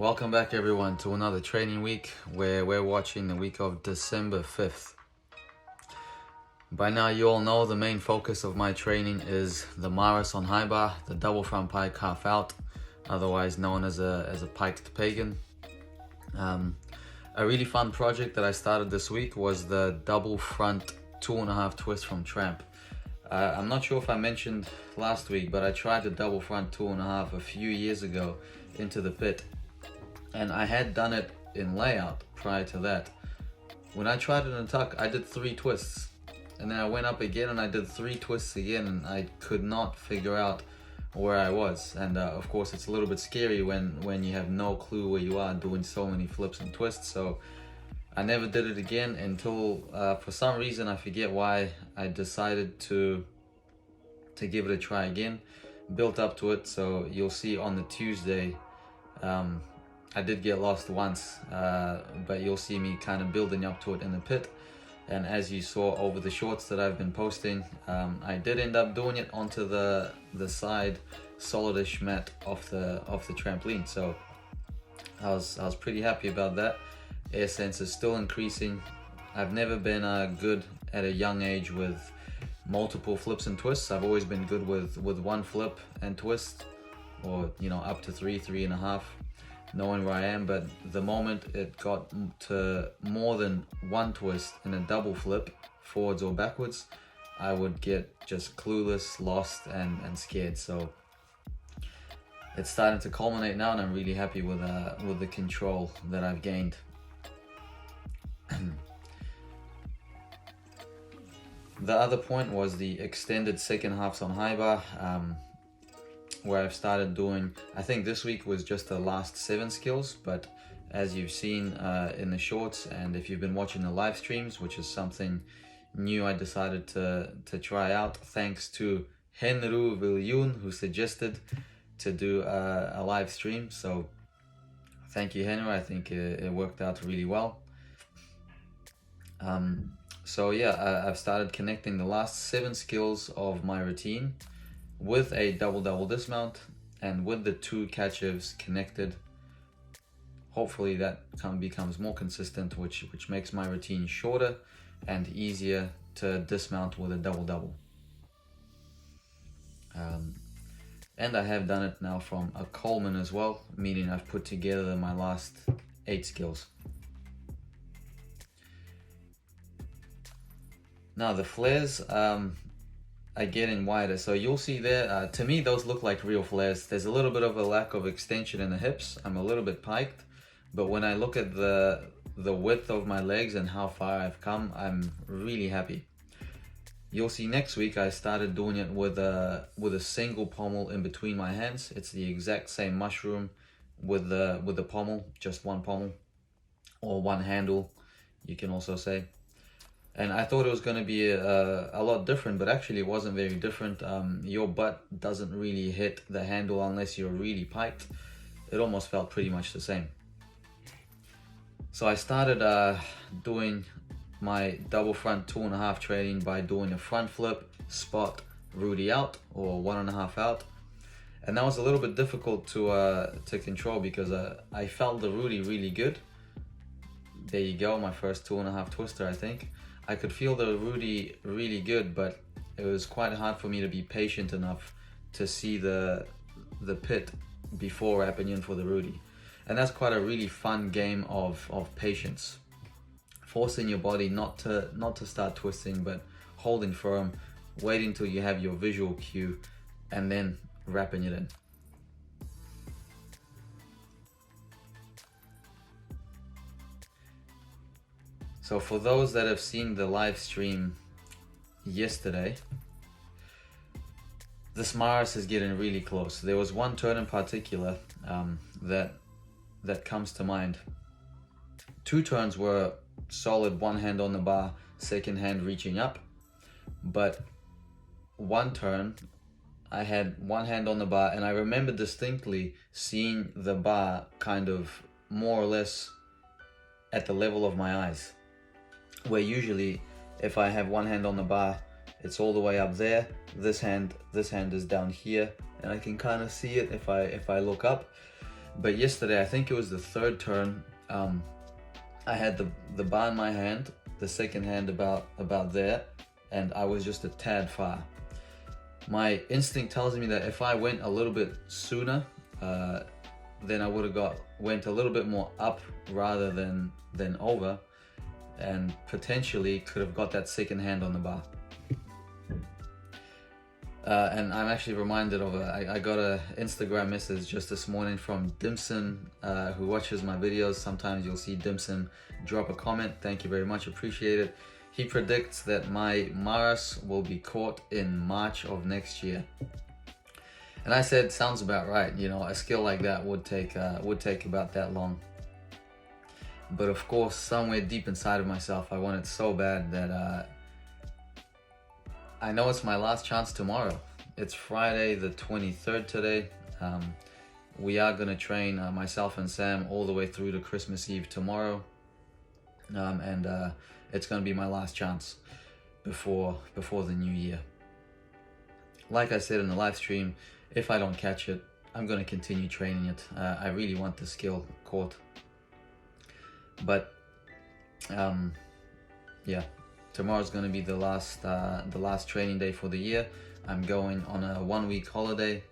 Welcome back everyone to another training week where we're watching the week of December 5th. By now you all know the main focus of my training is the Maris on high bar, the double front pike half out, otherwise known as a piked pagan. A really fun project that I started this week was the double front 2.5 twist from Tramp. I'm not sure if I mentioned last week, but I tried the double front 2.5 a few years ago into the pit. And I had done it in layout prior to that. When I tried it in tuck, I did 3 twists. And then I went up again and I did 3 twists again, and I could not figure out where I was. And of course it's a little bit scary when you have no clue where you are doing so many flips and twists. So I never did it again until for some reason, I forget why, I decided to give it a try again. Built up to it, so you'll see on the Tuesday I did get lost once, but you'll see me kind of building up to it in the pit. And as you saw over the shorts that I've been posting, I did end up doing it onto the side solidish mat of the trampoline. So I was pretty happy about that. Air sense is still increasing. I've never been good at a young age with multiple flips and twists. I've always been good with one flip and twist, or up to 3.5, knowing where I am. But the moment it got to more than one twist in a double flip, forwards or backwards, I would get just clueless, lost and scared. So it's starting to culminate now, and I'm really happy with the control that I've gained. The other point was the extended second halves on high bar, where I've started doing, I think this week was just the last 7 skills, but as you've seen in the shorts, and if you've been watching the live streams, which is something new I decided to try out, thanks to Henru Viljun, who suggested to do a live stream. So thank you, Henru. I think it worked out really well. So yeah, I've started connecting the last 7 skills of my routine with a double dismount and with the 2 catch-ifs connected. Hopefully that becomes more consistent, which makes my routine shorter and easier to dismount with a double. And I have done it now from a Coleman as well, meaning I've put together my last 8 skills. Now the flares are getting wider, so you'll see there, to me those look like real flares. There's a little bit of a lack of extension in the hips. I'm a little bit piked, but when I look at the width of my legs and how far I've come, I'm really happy. You'll see next week I started doing it with a single pommel in between my hands. It's the exact same mushroom with the pommel, just one pommel, or one handle, you can also say. And I thought it was going to be a lot different, but actually it wasn't very different. Your butt doesn't really hit the handle unless you're really piked. It almost felt pretty much the same. So I started doing my double front 2.5 training by doing a front flip, spot, Rudy out, or 1.5 out. And that was a little bit difficult to control because I felt the Rudy really good. There you go, my first 2.5 twister, I think. I could feel the Rudy really good, but it was quite hard for me to be patient enough to see the pit before wrapping in for the Rudy. And that's quite a really fun game of patience. Forcing your body not to start twisting, but holding firm, waiting till you have your visual cue, and then wrapping it in. So for those that have seen the live stream yesterday, this Maris is getting really close. There was one turn in particular that comes to mind. 2 turns were solid, one hand on the bar, second hand reaching up. But one turn, I had one hand on the bar, and I remember distinctly seeing the bar kind of more or less at the level of my eyes. Where usually if I have one hand on the bar, it's all the way up there. This hand is down here, and I can kind of see it if I look up. But yesterday, I think it was the third turn, I had the bar in my hand, the second hand about there, and I was just a tad far. My instinct tells me that if I went a little bit sooner, then I would have went a little bit more up rather than over, and potentially could have got that second hand on the bar. And I'm actually reminded of I got a Instagram message just this morning from Dimson, who watches my videos. Sometimes you'll see Dimson drop a comment. Thank you very much, appreciate it. He predicts that my Maras will be caught in March of next year. And I said, sounds about right. You know, a skill like that would take about that long. But of course, somewhere deep inside of myself, I want it so bad that I know it's my last chance tomorrow. It's Friday the 23rd today. We are gonna train, myself and Sam, all the way through to Christmas Eve tomorrow. And it's gonna be my last chance before the new year. Like I said in the live stream, if I don't catch it, I'm gonna continue training it. I really want the skill caught. But yeah, tomorrow's gonna be the last training day for the year. I'm going on a 1-week holiday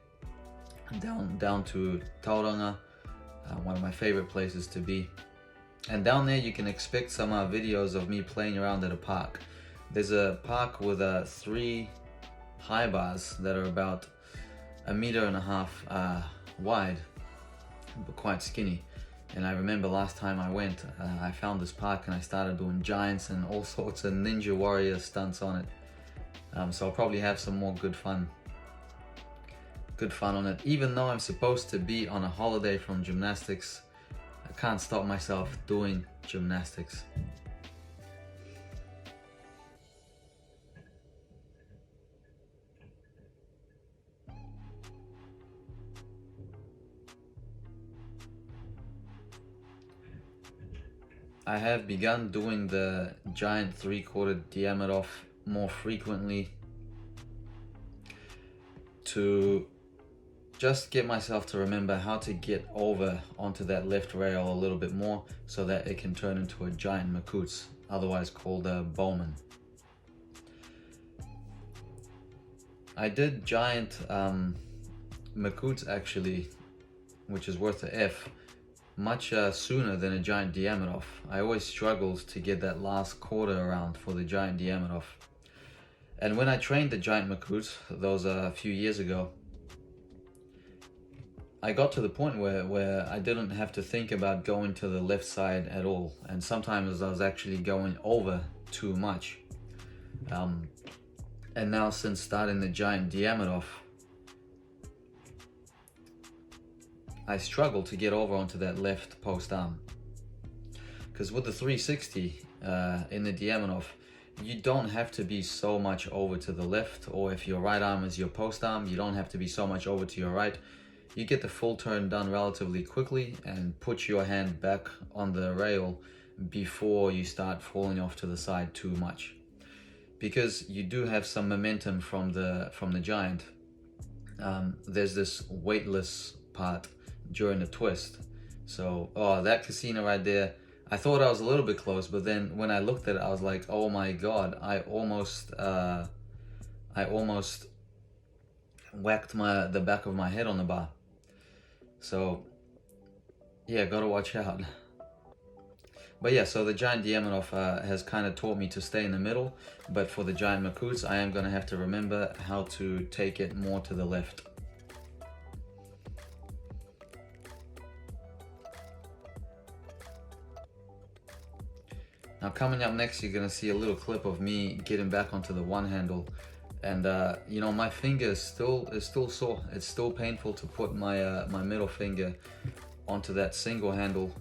down to Tauranga, one of my favorite places to be. And down there you can expect some videos of me playing around at a park. There's a park with 3 high bars that are about 1.5 meters wide, but quite skinny. And I remember last time I went, I found this park and I started doing giants and all sorts of Ninja Warrior stunts on it. So I'll probably have some more good fun on it. Even though I'm supposed to be on a holiday from gymnastics, I can't stop myself doing gymnastics. I have begun doing the giant 3/4 Dyatlov more frequently to just get myself to remember how to get over onto that left rail a little bit more so that it can turn into a giant Makuts, otherwise called a Bowman. I did giant Makuts actually, which is worth a F, much sooner than a giant Dyatlov. I always struggled to get that last quarter around for the giant Dyatlov. And when I trained the giant Makuts, those a few years ago, I got to the point where I didn't have to think about going to the left side at all. And sometimes I was actually going over too much. And now since starting the giant Dyatlov, I struggle to get over onto that left post arm. Because with the 360 in the Dyatlov, you don't have to be so much over to the left, or if your right arm is your post arm, you don't have to be so much over to your right. You get the full turn done relatively quickly and put your hand back on the rail before you start falling off to the side too much. Because you do have some momentum from the giant. There's this weightless part during the twist. So, that casino right there, I thought I was a little bit close, but then when I looked at it, I was like, oh my God, I almost whacked the back of my head on the bar. So yeah, gotta watch out. But yeah, so the giant Dyatlov has kind of taught me to stay in the middle, but for the giant Makuts, I am gonna have to remember how to take it more to the left. Now coming up next, you're gonna see a little clip of me getting back onto the one handle, and you know, my finger is still sore. It's still painful to put my my middle finger onto that single handle.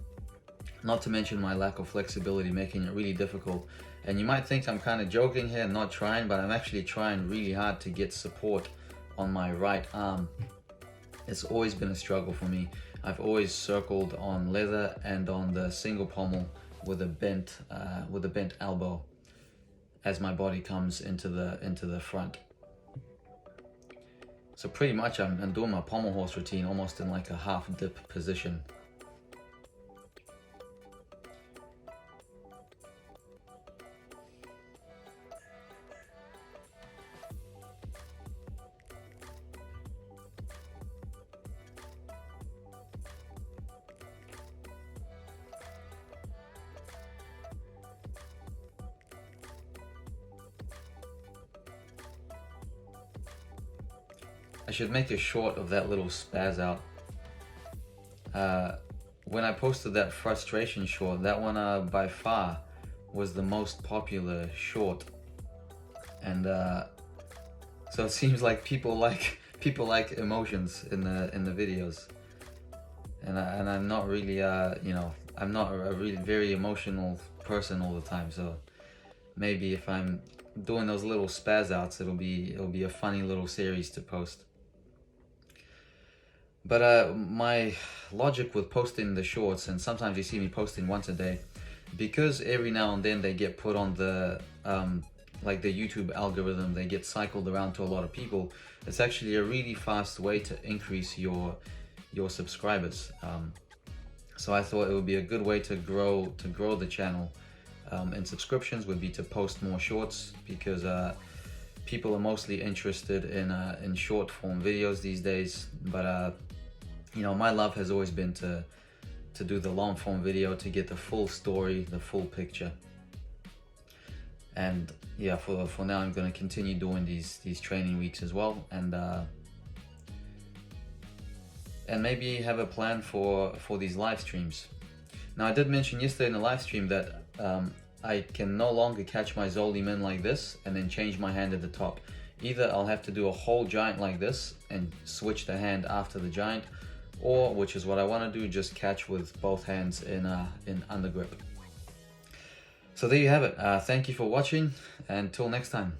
Not to mention my lack of flexibility, making it really difficult. And you might think I'm kind of joking here, not trying, but I'm actually trying really hard to get support on my right arm. It's always been a struggle for me. I've always circled on leather and on the single pommel with a bent elbow as my body comes into the front. So pretty much I'm doing my pommel horse routine almost in like a half dip position. I should make a short of that little spaz out. When I posted that frustration short, that one by far was the most popular short, and so it seems like people like emotions in the videos, and I'm not really you know, I'm not a really very emotional person all the time, so maybe if I'm doing those little spaz outs, it'll be a funny little series to post. But my logic with posting the shorts, and sometimes you see me posting once a day, because every now and then they get put on the like the YouTube algorithm, they get cycled around to a lot of people. It's actually a really fast way to increase your subscribers. So I thought it would be a good way to grow the channel. And subscriptions would be to post more shorts, because people are mostly interested in short form videos these days. But you know, my love has always been to do the long form video, to get the full story, the full picture. And yeah, for now I'm going to continue doing these training weeks as well, and maybe have a plan for these live streams. Now, I did mention yesterday in the live stream that I can no longer catch my Zoli Min like this and then change my hand at the top. Either I'll have to do a whole giant like this and switch the hand after the giant, or, which is what I want to do, just catch with both hands in under grip. So there you have it. Thank you for watching, and until next time.